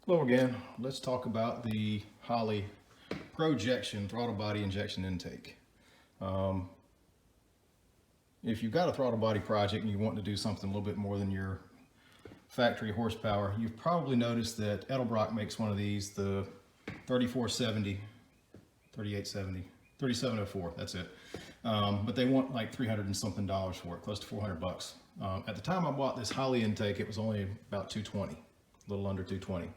Hello again. Let's talk about the Holley projection throttle body injection intake. If you've got a throttle body project and you want to do something a little bit more than your factory horsepower, you've probably noticed that Edelbrock makes one of these, the 3470, 3870, 3704, that's it. But they want like $300 and something for it, close to 400 bucks. At the time I bought this Holley intake, it was only about 220, a little under 220.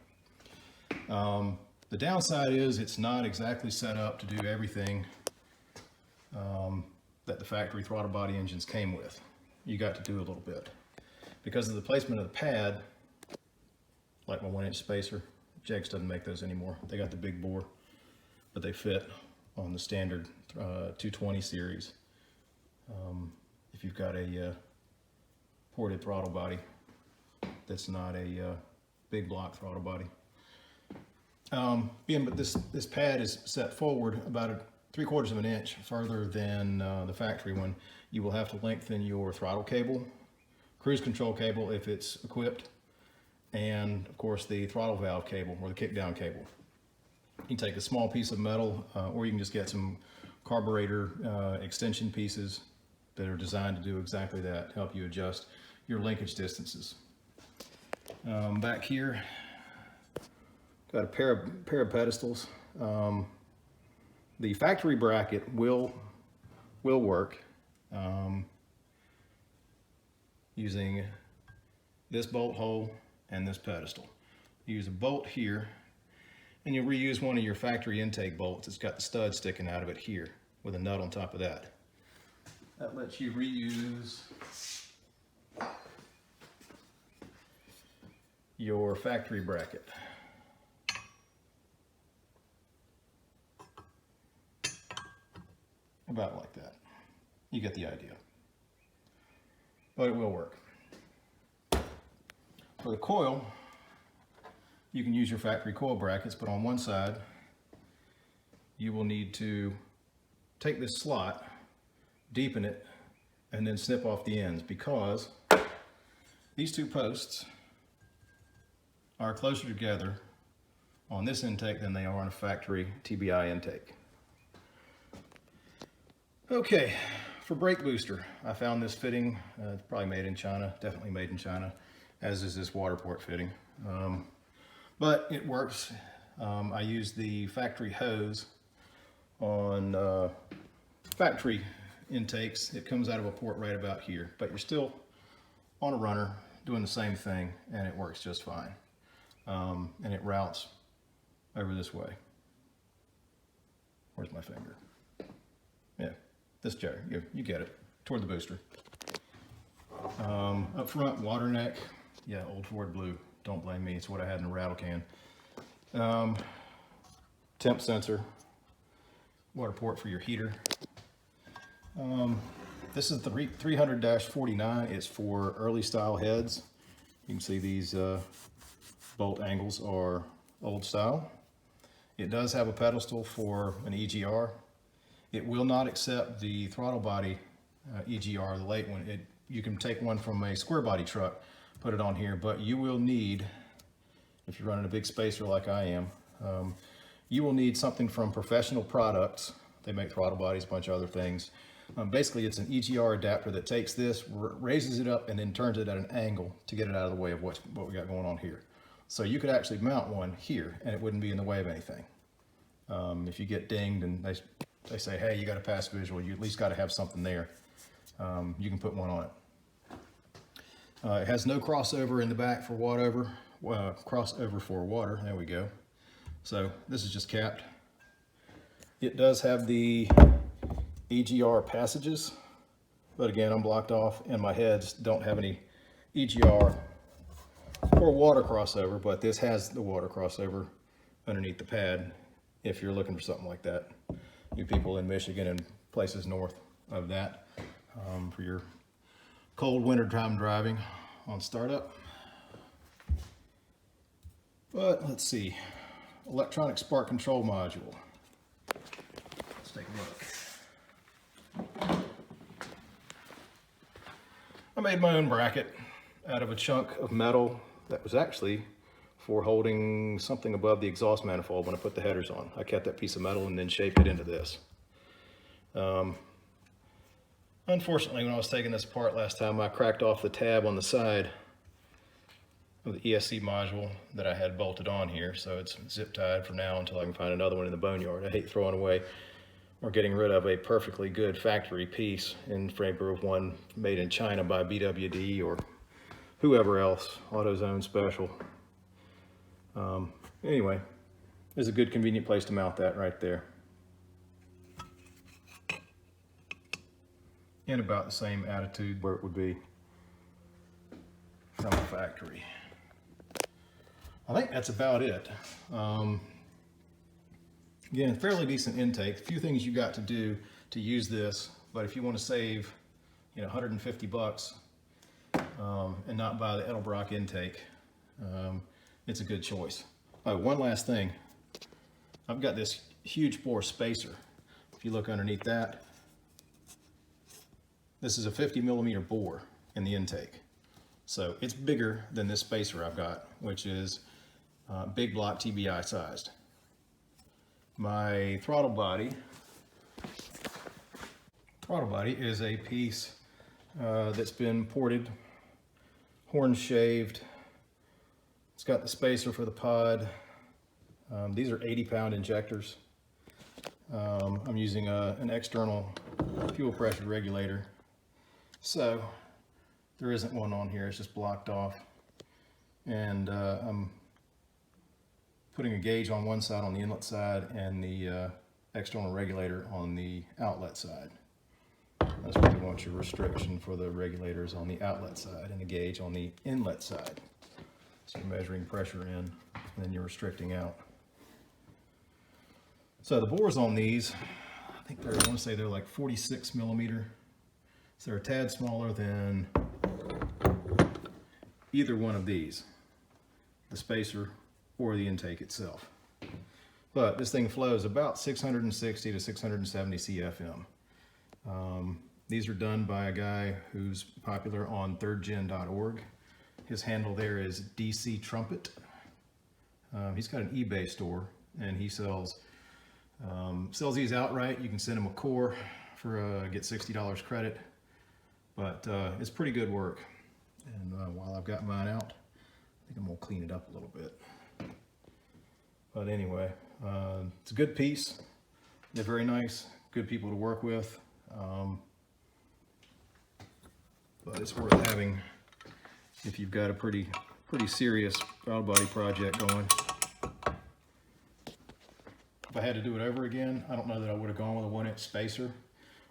The downside is it's not exactly set up to do everything that the factory throttle body engines came with. You got to do a little bit. Because of the placement of the pad, like my 1-inch spacer, Jakes doesn't make those anymore. They got the big bore, but they fit on the standard 220 series. If you've got a ported throttle body that's not a big block throttle body. But this pad is set forward about 3/4 of an inch further than the factory one. You will have to lengthen your throttle cable, cruise control cable if it's equipped, and of course the throttle valve cable or the kickdown cable. You can take a small piece of metal or you can just get some carburetor extension pieces that are designed to do exactly that, help you adjust your linkage distances. Back here, got a pair of pedestals. The factory bracket will work using this bolt hole and this pedestal. You use a bolt here, and you'll reuse one of your factory intake bolts. It's got the stud sticking out of it here with a nut on top of that. That lets you reuse your factory bracket. About like that. You get the idea. But it will work. For the coil, you can use your factory coil brackets, but on one side, you will need to take this slot, deepen it, and then snip off the ends, because these two posts are closer together on this intake than they are on a factory TBI intake. Okay, for brake booster, I found this fitting. It's probably made in China, definitely made in China, as is this water port fitting. But it works. I use the factory hose on factory intakes. It comes out of a port right about here, but you're still on a runner doing the same thing, and it works just fine. And it routes over this way. Where's my finger? Yeah. This jar, you get it, toward the booster. Up front, water neck. Yeah, old Ford blue. Don't blame me, it's what I had in a rattle can. Temp sensor. Water port for your heater. This is the 300-49. It's for early style heads. You can see these bolt angles are old style. It does have a pedestal for an EGR. It will not accept the throttle body EGR, the late one. You can take one from a square body truck, put it on here, but you will need, if you're running a big spacer like I am, you will need something from Professional Products. They make throttle bodies, a bunch of other things. Basically, it's an EGR adapter that takes this, raises it up, and then turns it at an angle to get it out of the way of what we got going on here. So you could actually mount one here, and it wouldn't be in the way of anything. If you get dinged and they say, hey, you got to pass visual, you at least got to have something there. You can put one on it. It has no crossover in the back for crossover for water. There we go. So this is just capped. It does have the EGR passages, but again, I'm blocked off, and my heads don't have any EGR or water crossover, but this has the water crossover underneath the pad if you're looking for something like that. You people in Michigan and places north of that for your cold winter time driving on startup. But let's see, electronic spark control module. Let's take a look. I made my own bracket out of a chunk of metal that was actually for holding something above the exhaust manifold when I put the headers on. I kept that piece of metal and then shaped it into this. Unfortunately, when I was taking this apart last time, I cracked off the tab on the side of the ESC module that I had bolted on here, so it's zip tied for now until I can find another one in the boneyard. I hate throwing away or getting rid of a perfectly good factory piece in favor of one made in China by BWD or whoever else, AutoZone Special. Anyway, there's a good convenient place to mount that right there. In about the same attitude where it would be from the factory. I think that's about it. Again, fairly decent intake. A few things you got to do to use this, but if you want to save, 150 bucks and not buy the Edelbrock intake, it's a good choice. Oh, one last thing. I've got this huge bore spacer. If you look underneath that, this is a 50 millimeter bore in the intake. So it's bigger than this spacer I've got, which is big block TBI sized. My throttle body is a piece that's been ported, horn shaved. It's got the spacer for the pod. These are 80-pound injectors. I'm using an external fuel pressure regulator. So there isn't one on here, it's just blocked off. And I'm putting a gauge on one side on the inlet side and the external regulator on the outlet side. That's where you want your restriction for the regulators on the outlet side and the gauge on the inlet side. So you're measuring pressure in and then you're restricting out. So the bores on these, I want to say they're like 46 millimeter. So they're a tad smaller than either one of these, the spacer or the intake itself. But this thing flows about 660 to 670 CFM. These are done by a guy who's popular on thirdgen.org. His handle there is DC Trumpet. He's got an eBay store and he sells these outright. You can send him a core for get $60 credit. But it's pretty good work. And while I've got mine out, I think I'm gonna clean it up a little bit. But anyway, it's a good piece. They're very nice, good people to work with. But it's worth having if you've got a pretty serious throttle body project going. If I had to do it over again, I don't know that I would have gone with a 1-inch spacer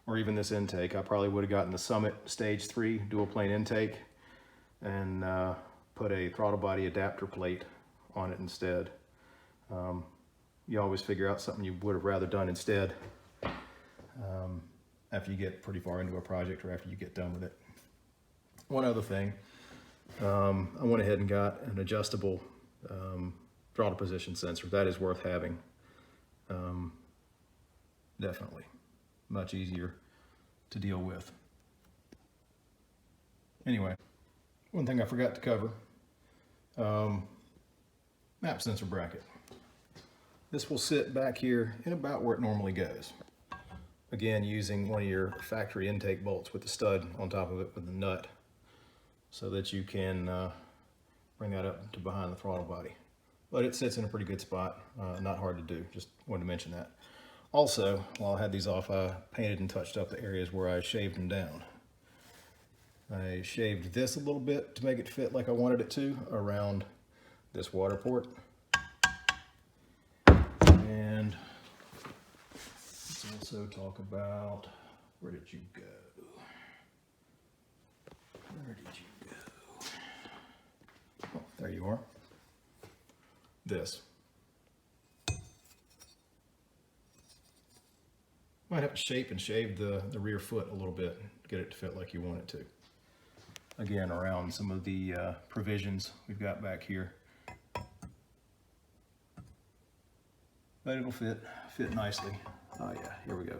or even this intake. I probably would have gotten the Summit Stage 3 dual plane intake and put a throttle body adapter plate on it instead. You always figure out something you would have rather done instead after you get pretty far into a project or after you get done with it. One other thing, I went ahead and got an adjustable throttle position sensor. That is worth having. Definitely. Much easier to deal with. Anyway, one thing I forgot to cover, map sensor bracket. This will sit back here in about where it normally goes. Again, using one of your factory intake bolts with the stud on top of it with the nut so that you can bring that up to behind the throttle body. But it sits in a pretty good spot, not hard to do, just wanted to mention that. Also, while I had these off, I painted and touched up the areas where I shaved them down. I shaved this a little bit to make it fit like I wanted it to around this water port. And let's also talk about, where did you go? Where did you go? Oh, there you are. This. Might have to shape and shave the rear foot a little bit to get it to fit like you want it to. Again, around some of the provisions we've got back here. But it'll fit nicely. Oh yeah, here we go.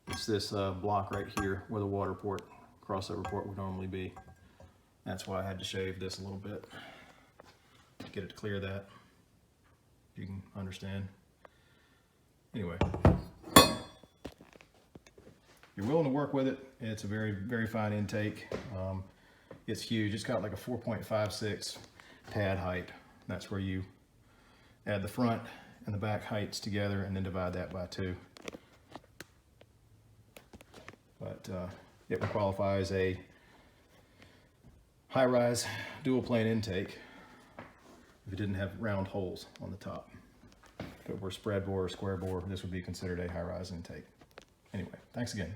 It's this block right here where the water port, crossover port would normally be. That's why I had to shave this a little bit to get it to clear that. You can understand. Anyway, you're willing to work with it. It's a very, very fine intake. It's huge. It's got like a 4.56 pad height. That's where you add the front and the back heights together and then divide that by 2. But it would qualify as a high-rise dual plane intake if it didn't have round holes on the top. If it were spread bore or square bore, this would be considered a high-rise intake. Anyway, thanks again.